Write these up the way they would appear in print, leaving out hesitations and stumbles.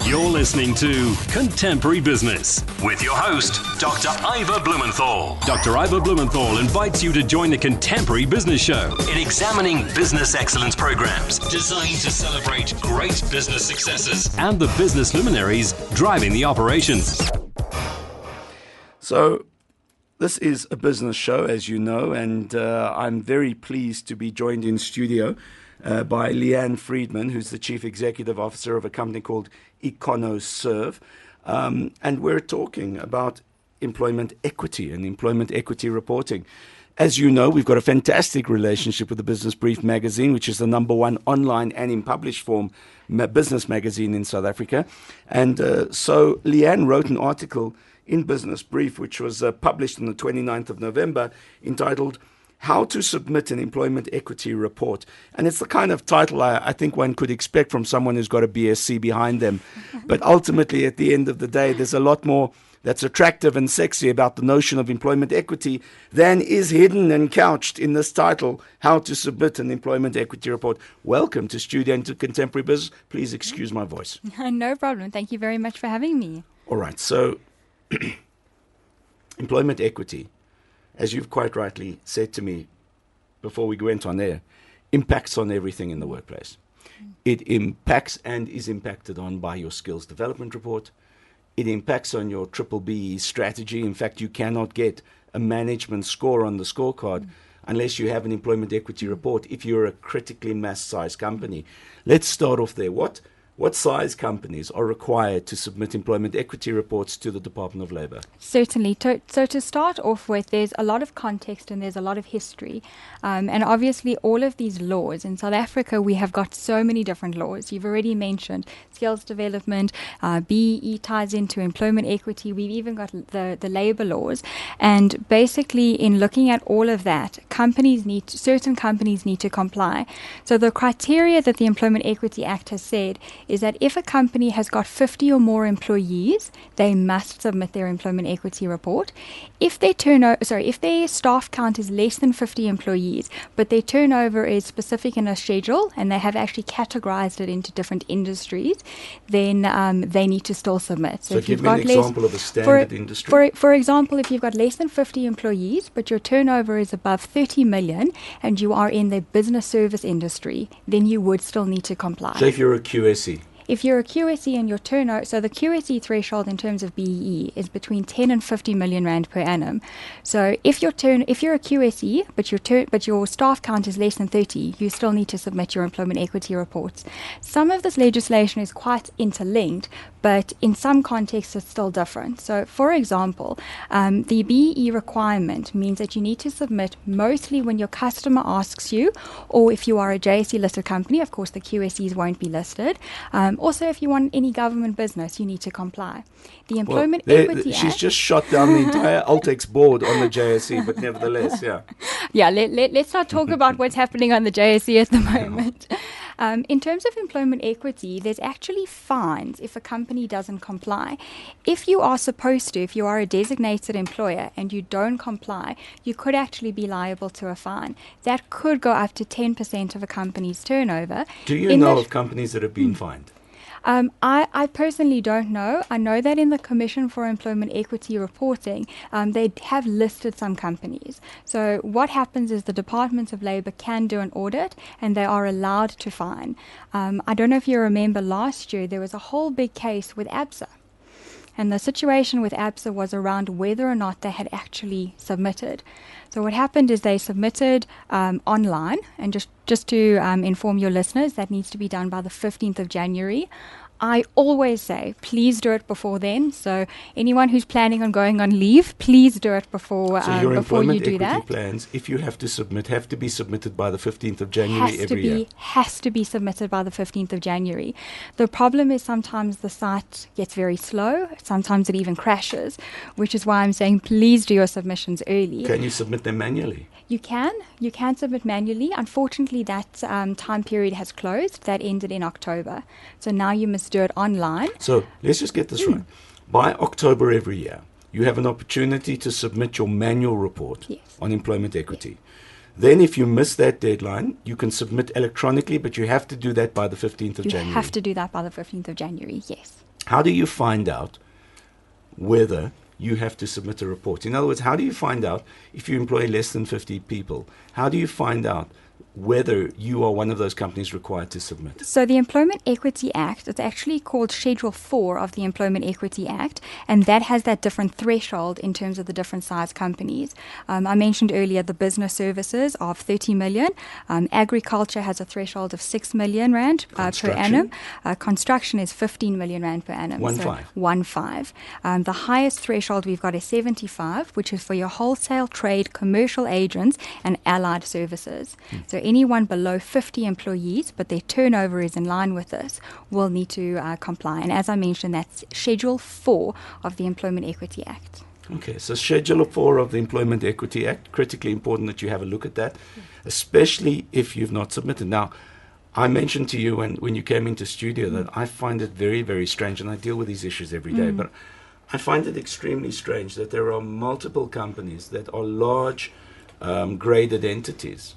You're listening to Contemporary Business with your host, Dr. Ivor Blumenthal. Dr. Ivor Blumenthal invites you to join the Contemporary Business Show in examining business excellence programs designed to celebrate great business successes and the business luminaries driving the operations. So, this is a business show, as you know, and I'm very pleased to be joined in studio by Leanne Friedman, who's the Chief Executive Officer of a company called EconoServe. And we're talking about employment equity and employment equity reporting. As you know, we've got a fantastic relationship with the Business Brief magazine, which is the number one online and in published form business magazine in South Africa. And so Leanne wrote an article in Business Brief, which was published on the 29th of November, entitled How to Submit an Employment Equity Report. And it's the kind of title I think one could expect from someone who's got a BSc behind them. But ultimately, at the end of the day, there's a lot more that's attractive and sexy about the notion of employment equity than is hidden and couched in this title, How to Submit an Employment Equity Report. Welcome to Studio and to Contemporary Business. Please excuse my voice. No problem. Thank you very much for having me. All right. So, employment equity, as you've quite rightly said to me before we went on air, impacts on everything in the workplace. It impacts and is impacted on by your skills development report. It impacts on your b-bbee strategy. In fact, you cannot get a management score on the scorecard unless you have an employment equity report if you're a critically mass-sized company. Let's start off there. What size companies are required to submit employment equity reports to the Department of Labour? Certainly. So to start off with, there's a lot of context and there's a lot of history. And obviously all of these laws, in South Africa we have got so many different laws. You've already mentioned skills development, BEE ties into employment equity. We've even got the labour laws. And basically in looking at all of that, certain companies need to comply. So the criteria that the Employment Equity Act has said is that if a company has got 50 or more employees, they must submit their employment equity report. If their staff count is less than 50 employees, but their turnover is specific in a schedule and they have actually categorized it into different industries, then they need to still submit. So if give me an example of a standard industry. For example, if you've got less than 50 employees, but your turnover is above 30 million and you are in the business service industry, then you would still need to comply. So if you're a QSE? If you're a QSE and your turnover, so the QSE threshold in terms of BEE is between 10 and 50 million rand per annum. So if you're a QSE, but your staff count is less than 30, you still need to submit your employment equity reports. Some of this legislation is quite interlinked, but in some contexts it's still different. So, for example, the BEE requirement means that you need to submit mostly when your customer asks you, or if you are a JSE listed company, of course the QSEs won't be listed. Also, if you want any government business, you need to comply. The Employment Equity Act... She's just shot down the entire Altex board on the JSE, but nevertheless, yeah. Yeah, let's not talk about what's happening on the JSE at the moment. In terms of employment equity, there's actually fines if a company doesn't comply. If you are a designated employer and you don't comply, you could actually be liable to a fine. That could go up to 10% of a company's turnover. Do you know of companies that have been fined? I personally don't know. I know that in the Commission for Employment Equity Reporting, they have listed some companies. So what happens is the Department of Labour can do an audit and they are allowed to fine. I don't know if you remember last year, there was a whole big case with ABSA. And the situation with ABSA was around whether or not they had actually submitted. So what happened is they submitted online, and just to inform your listeners, that needs to be done by the 15th of January. I always say, please do it before then. So anyone who's planning on going on leave, please do it before you do that. Plans, if you have to submit, have to be submitted by the 15th of January every year. Has to be submitted by the 15th of January. The problem is sometimes the site gets very slow. Sometimes it even crashes, which is why I'm saying please do your submissions early. Can you submit them manually? You can submit manually. Unfortunately, that time period has closed. That ended in October. So now you must do it online. So let's just get this right. By October every year, you have an opportunity to submit your manual report on employment equity. Yes. Then if you miss that deadline, you can submit electronically, but you have to do that by the 15th of January. You have to do that by the 15th of January, yes. how do you find out whether you have to submit a report? In other words, how do you find out if you employ less than 50 people? How do you find out whether you are one of those companies required to submit? So the Employment Equity Act, it's actually called Schedule 4 of the Employment Equity Act, and that has that different threshold in terms of the different size companies. I mentioned earlier the business services of 30 million. Agriculture has a threshold of 6 million rand per annum. Construction is 15 million rand per annum. 1.5. The highest threshold we've got is 75, which is for your wholesale, trade, commercial agents, and allied services. So anyone below 50 employees, but their turnover is in line with this, will need to comply. And as I mentioned, that's Schedule 4 of the Employment Equity Act. Okay, so Schedule 4 of the Employment Equity Act, critically important that you have a look at that, especially if you've not submitted. Now, I mentioned to you when you came into studio that I find it very, very strange, and I deal with these issues every day, but I find it extremely strange that there are multiple companies that are large graded entities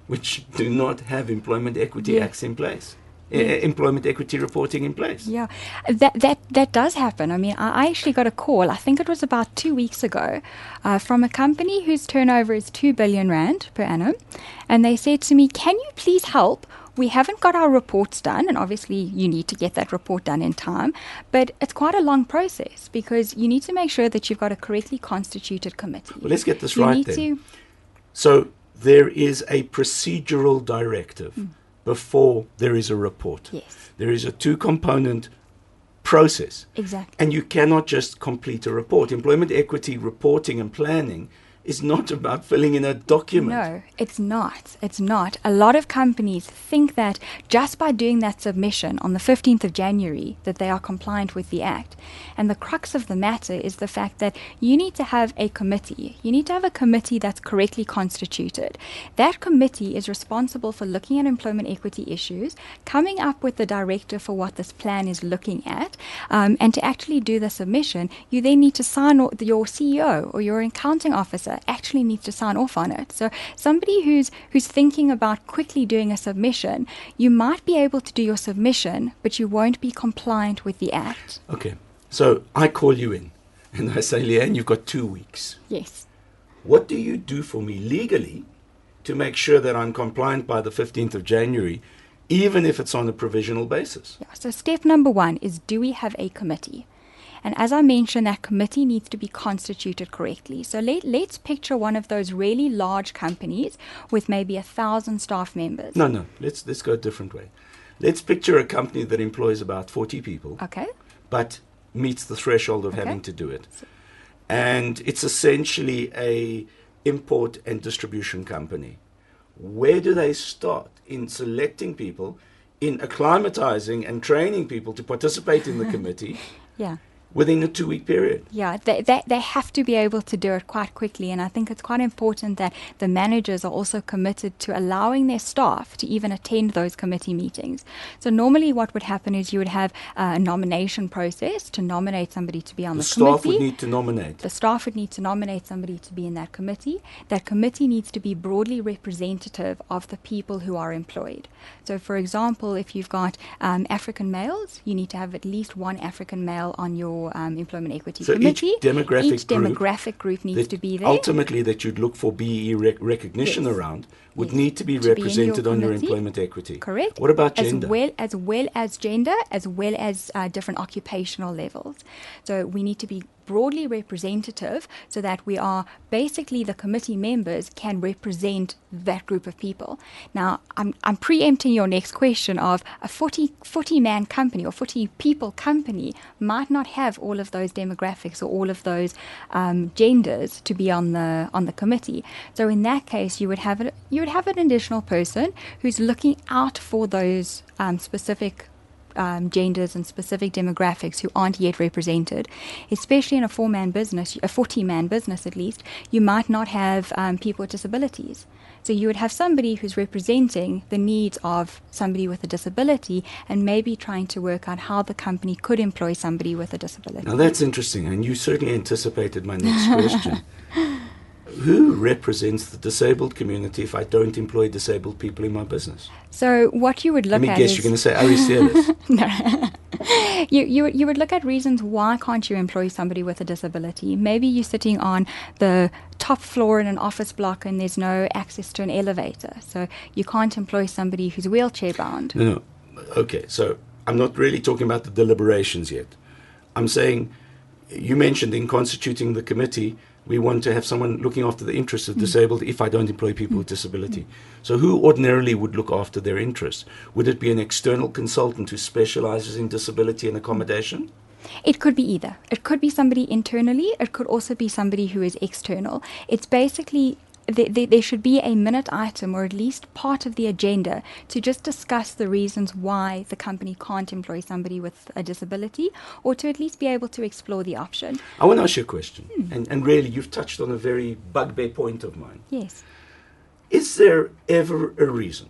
which do not have employment equity acts in place, employment equity reporting in place. Yeah, that does happen. I mean, I actually got a call, I think it was about 2 weeks ago, from a company whose turnover is 2 billion rand per annum, and they said to me, can you please help? We haven't got our reports done, and obviously you need to get that report done in time, but it's quite a long process because you need to make sure that you've got a correctly constituted committee. Well, let's get this right then. So there is a procedural directive before there is a report. Yes. There is a two-component process. Exactly. And you cannot just complete a report. Employment equity reporting and planning is not about filling in a document. No, it's not. It's not. A lot of companies think that just by doing that submission on the 15th of January that they are compliant with the Act. And the crux of the matter is the fact that you need to have a committee. You need to have a committee that's correctly constituted. That committee is responsible for looking at employment equity issues, coming up with the directive for what this plan is looking at, and to actually do the submission, you then need to sign, your CEO or your accounting officer actually needs to sign off on it. So somebody who's thinking about quickly doing a submission, you might be able to do your submission, but you won't be compliant with the Act. Okay. So I call you in and I say, Leanne, you've got 2 weeks. Yes. What do you do for me legally to make sure that I'm compliant by the 15th of January, even if it's on a provisional basis? Yeah. So step number 1 is, do we have a committee? And as I mentioned, that committee needs to be constituted correctly. So let's picture one of those really large companies with maybe 1,000 staff members. No. Let's go a different way. Let's picture a company that employs about 40 people. Okay. But meets the threshold of having to do it. And it's essentially a import and distribution company. Where do they start in selecting people, in acclimatizing and training people to participate in the committee? Yeah. Within a 2-week period. Yeah, they have to be able to do it quite quickly, and I think it's quite important that the managers are also committed to allowing their staff to even attend those committee meetings. So normally what would happen is you would have a nomination process to nominate somebody to be on the committee. The staff would need to nominate. The staff would need to nominate somebody to be in that committee. That committee needs to be broadly representative of the people who are employed. So for example, if you've got African males, you need to have at least one African male on your employment equity committee. Each demographic group needs to be there. Ultimately, that you'd look for b-bbee recognition around would need to be represented on your employment equity. Correct. What about gender? As well as gender, as well as different occupational levels. So we need to be broadly representative so that we are basically the committee members can represent that group of people. Now, I'm preempting your next question of a 40-man company or 40 people company might not have all of those demographics or all of those genders to be on the committee. So in that case, you would have an additional person who's looking out for those specific genders and specific demographics who aren't yet represented. Especially in a 40-man business at least, you might not have people with disabilities. So you would have somebody who's representing the needs of somebody with a disability and maybe trying to work out how the company could employ somebody with a disability. Now that's interesting, and you certainly anticipated my next question. Who represents the disabled community if I don't employ disabled people in my business? So what you would look at is... Let me guess, you're going to say Aristelis. No. You would look at reasons why can't you employ somebody with a disability. Maybe you're sitting on the top floor in an office block and there's no access to an elevator, so you can't employ somebody who's wheelchair bound. No. Okay, so I'm not really talking about the deliberations yet. I'm saying, you mentioned in constituting the committee, we want to have someone looking after the interests of disabled if I don't employ people with disability. So who ordinarily would look after their interests? Would it be an external consultant who specializes in disability and accommodation? It could be either. It could be somebody internally. It could also be somebody who is external. It's basically there should be a minute item, or at least part of the agenda, to just discuss the reasons why the company can't employ somebody with a disability, or to at least be able to explore the option. I want to ask you a question, and really you've touched on a very bugbear point of mine. Yes. Is there ever a reason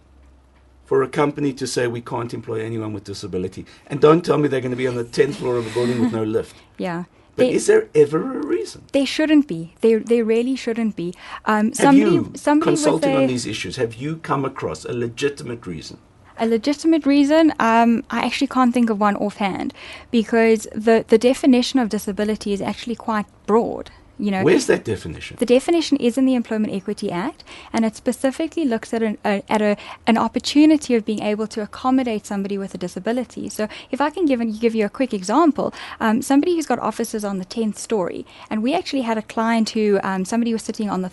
for a company to say we can't employ anyone with disability? And don't tell me they're going to be on the 10th floor of a building with no lift. Yeah. But is there ever a reason? There shouldn't be. There really shouldn't be. Somebody consulting on these issues, have you come across a legitimate reason? A legitimate reason? I actually can't think of one offhand, because the definition of disability is actually quite broad. Where's that definition? The definition is in the Employment Equity Act, and it specifically looks at an opportunity of being able to accommodate somebody with a disability. So if I can give you a quick example, somebody who's got offices on the 10th story, and we actually had a client who somebody was sitting on the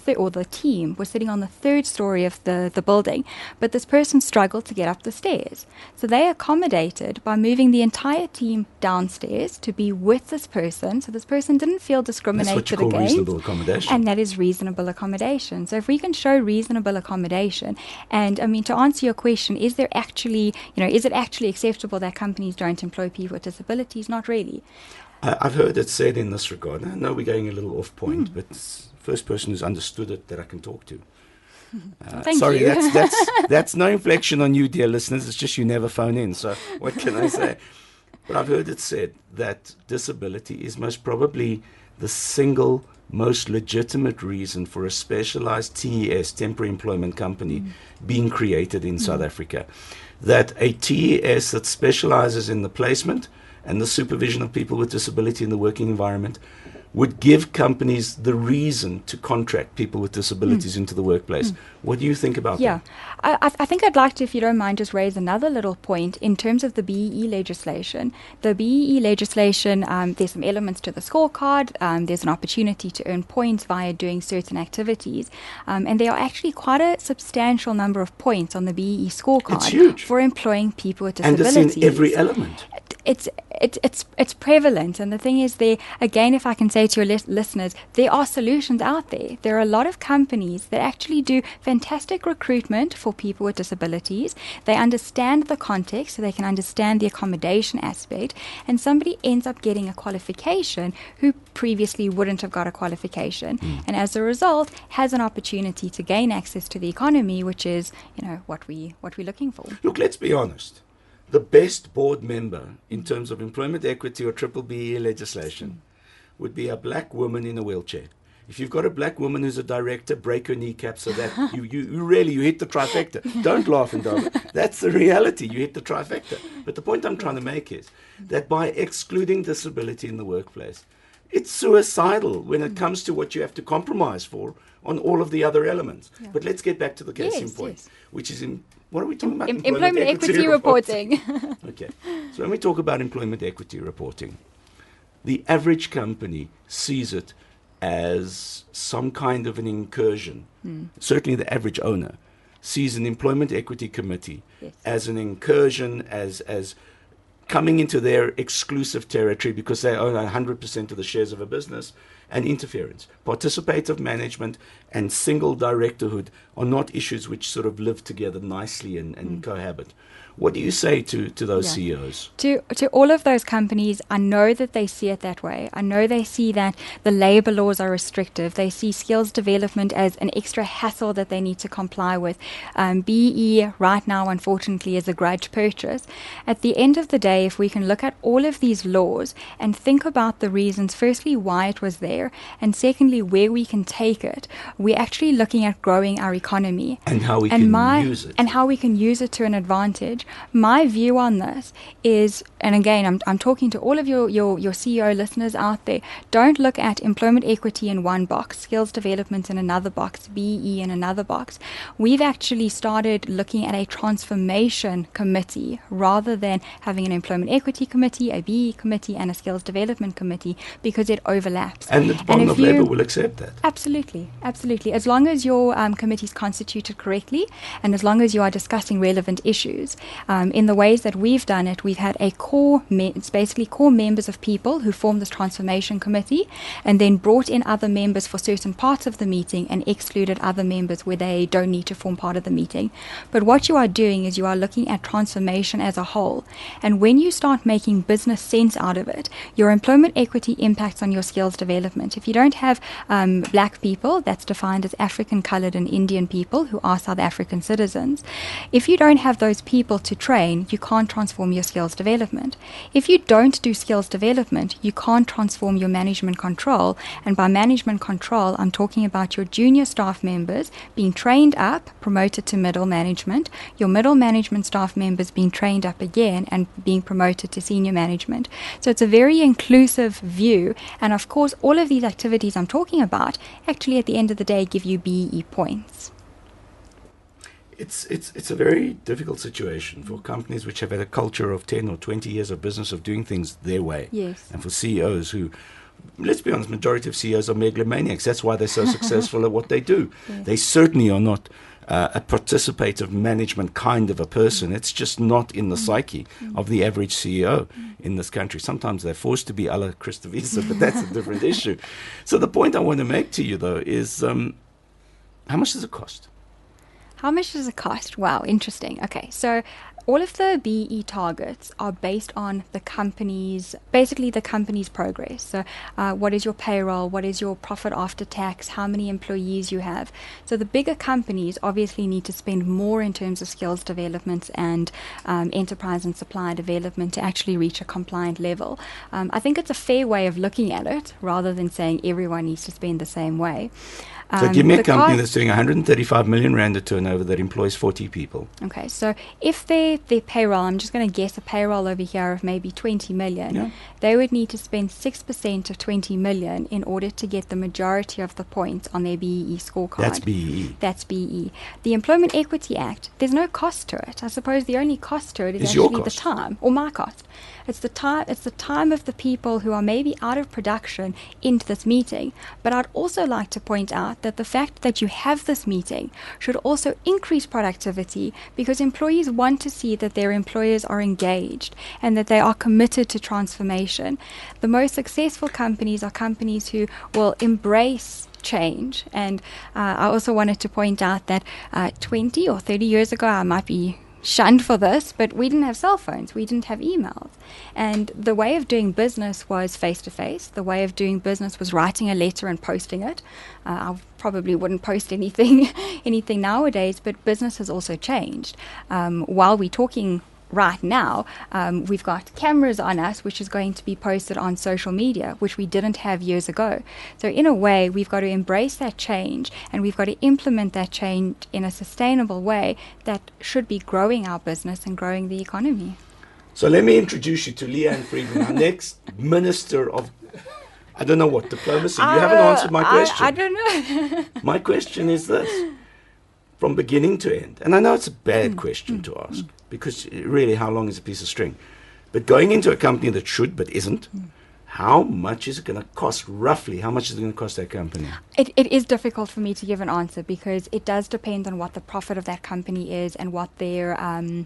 team was sitting on the 3rd story of the building, but this person struggled to get up the stairs. So they accommodated by moving the entire team downstairs to be with this person, so this person didn't feel discriminated against. Reasonable accommodation. And that is reasonable accommodation. So if we can show reasonable accommodation, and I mean, to answer your question, is it actually acceptable that companies don't employ people with disabilities? Not really. I've heard it said in this regard. I know we're going a little off point, but it's the first person who's understood it that I can talk to. Sorry, that's no inflection on you, dear listeners. It's just you never phone in. So what can I say? But I've heard it said that disability is most probably the single most legitimate reason for a specialized TES, temporary employment company, being created in South Africa. That a TES that specializes in the placement and the supervision of people with disability in the working environment would give companies the reason to contract people with disabilities into the workplace. What do you think about that? I think I'd like to, if you don't mind, just raise another little point in terms of the BEE legislation. The BEE legislation, there's some elements to the scorecard. There's an opportunity to earn points via doing certain activities. And there are actually quite a substantial number of points on the BEE scorecard for employing people with disabilities. And it's in every element. It's prevalent, and the thing is, there again, if I can say to your listeners, there are solutions out there. There are a lot of companies that actually do fantastic recruitment for people with disabilities. They understand the context, so they can understand the accommodation aspect, and somebody ends up getting a qualification who previously wouldn't have got a qualification, and as a result has an opportunity to gain access to the economy, which is what we're looking for. Look, let's be honest. The best board member in terms of employment equity or BBBE legislation would be a black woman in a wheelchair. If you've got a black woman who's a director, break her kneecap so that you hit the trifecta. Don't laugh, Ndaba. That's the reality. You hit the trifecta. But the point I'm trying to make is that by excluding disability in the workplace, it's suicidal when it comes to what you have to compromise for on all of the other elements. Yeah. But let's get back to the case in point, which is what are we talking about? Employment equity reporting. Okay. So when we talk about employment equity reporting, the average company sees it as some kind of an incursion. Certainly the average owner sees an employment equity committee as an incursion, as coming into their exclusive territory because they own 100% of the shares of a business, and interference. Participative management and single directorhood are not issues which sort of live together nicely and cohabit. What do you say to those CEOs? To all of those companies, I know that they see it that way. I know they see that the labor laws are restrictive. They see skills development as an extra hassle that they need to comply with. BE right now, unfortunately, is a grudge purchase. At the end of the day, if we can look at all of these laws and think about the reasons, firstly, why it was there, there, and secondly, where we can take it. We're actually looking at growing our economy. And how we can use it. And how we can use it to an advantage. My view on this is, and again, I'm talking to all of your CEO listeners out there, don't look at employment equity in one box, skills development in another box, BEE in another box. We've actually started looking at a transformation committee rather than having an employment equity committee, a BEE committee, and a skills development committee, because it overlaps. And the Department of Labour will accept that. Absolutely. As long as your committee is constituted correctly, and as long as you are discussing relevant issues. In the ways that we've done it, we've had a it's basically core members of people who form this transformation committee, and then brought in other members for certain parts of the meeting and excluded other members where they don't need to form part of the meeting. But what you are doing is you are looking at transformation as a whole. And when you start making business sense out of it, your employment equity impacts on your skills development. If you don't have black people, that's defined as African, colored, and Indian people who are South African citizens. If you don't have those people to train, you can't transform your skills development. If you don't do skills development, you can't transform your management control. And by management control, I'm talking about your junior staff members being trained up, promoted to middle management, your middle management staff members being trained up again and being promoted to senior management. So it's a very inclusive view. And of course, all of these activities I'm talking about actually at the end of the day give you BEE points. It's a very difficult situation for companies which have had a culture of 10 or 20 years of business of doing things their way. Yes. And for CEOs who, let's be honest, majority of CEOs are megalomaniacs. That's why they're so successful at what they do. Yes. They certainly are not a participative management kind of a person. It's just not in the psyche of the average CEO in this country. Sometimes they're forced to be a la Christovisa, but that's a different issue. So the point I want to make to you, though, is how much does it cost? How much does it cost? Wow, interesting. Okay, so all of the BEE targets are based on the company's progress. So what is your payroll? What is your profit after tax? How many employees you have? So the bigger companies obviously need to spend more in terms of skills development and enterprise and supply development to actually reach a compliant level. I think it's a fair way of looking at it rather than saying everyone needs to spend the same way. So give me a company that's doing 135 million rand a turnover that employs 40 people. Okay, so if their payroll, I'm just going to guess a payroll over here of maybe 20 million, they would need to spend 6% of 20 million in order to get the majority of the points on their BEE scorecard. That's BEE. That's BEE. The Employment Equity Act, there's no cost to it. I suppose the only cost to it is actually the time, or my cost. It's the time of the people who are maybe out of production into this meeting. But I'd also like to point out that the fact that you have this meeting should also increase productivity, because employees want to see that their employers are engaged and that they are committed to transformation. The most successful companies are companies who will embrace change. And I also wanted to point out that 20 or 30 years ago, I might be shunned for this, but we didn't have cell phones, we didn't have emails, and the way of doing business was face-to-face. The way of doing business was writing a letter and posting it. I probably wouldn't post anything nowadays, but business has also changed. While we're talking right now, we've got cameras on us, which is going to be posted on social media, which we didn't have years ago. So in a way, we've got to embrace that change, and we've got to implement that change in a sustainable way that should be growing our business and growing the economy. So let me introduce you to Leanne Friedman, our next Minister of, I don't know what, diplomacy. You haven't answered my question. I don't know. My question is this, from beginning to end, and I know it's a bad question to ask, because really, how long is a piece of string? But going into a company that should but isn't, how much is it going to cost, roughly? How much is it going to cost that company? It is difficult for me to give an answer, because it does depend on what the profit of that company is and what their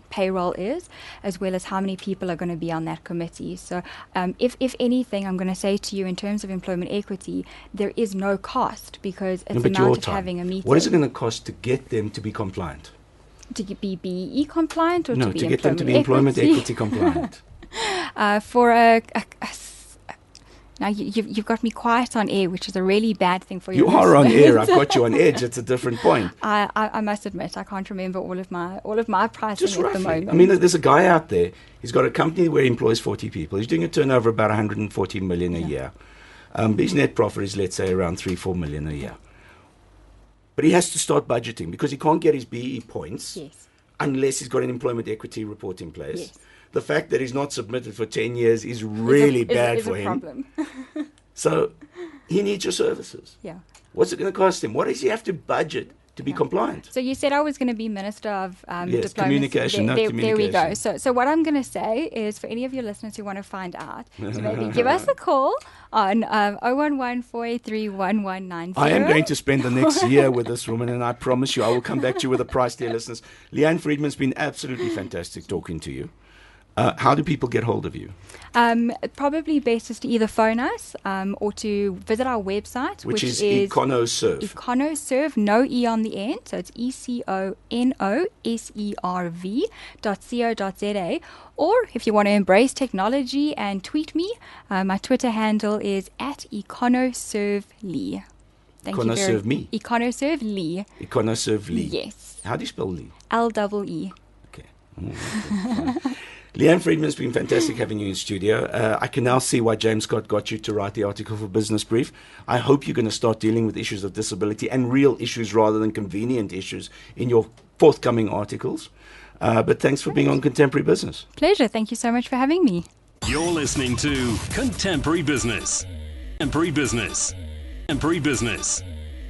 payroll is, as well as how many people are going to be on that committee. So if anything, I'm going to say to you, in terms of employment equity, there is no cost, because it's the amount of having a meeting. What is it going to cost to get them to be compliant? To be BEE compliant, or no, to be to get them to be employment equity compliant? Now you've got me quiet on air, which is a really bad thing for you. You are on air. I've got you on edge. It's a different point. I must admit, I can't remember all of my pricing just at roughly. the moment. I mean, there's a guy out there. He's got a company where he employs 40 people. He's doing a turnover about 140 million a year. His net profit is, let's say, around 3-4 million a year. But he has to start budgeting because he can't get his BE points unless he's got an employment equity report in place. Yes. The fact that he's not submitted for 10 years is really bad for him. Problem. So he needs your services. Yeah. What's it going to cost him? What does he have to budget to be compliant? So you said I was going to be Minister of Yes, Diplomacy. communication, There we go. communication. So what I'm going to say is, for any of your listeners who want to find out, so maybe give us a call on 011-483-1190. I am going to spend the next year with this woman, and I promise you I will come back to you with a price, dear listeners. Leanne Friedman's been absolutely fantastic talking to you. How do people get hold of you? Probably best is to either phone us or to visit our website, Which is EconoServe. EconoServe, no E on the end, so it's ECONOSERV.co.za. Or if you want to embrace technology and tweet me, my Twitter handle is @EconoServeLee. EconoServe me? EconoServe Lee. EconoServe Lee. Yes. How do you spell Lee? LEE. Okay. Leanne Friedman, it's been fantastic having you in studio. I can now see why James Scott got you to write the article for Business Brief. I hope you're going to start dealing with issues of disability and real issues rather than convenient issues in your forthcoming articles. But thanks for being on Contemporary Business. Pleasure. Thank you so much for having me. You're listening to Contemporary Business. Contemporary Business. Contemporary Business.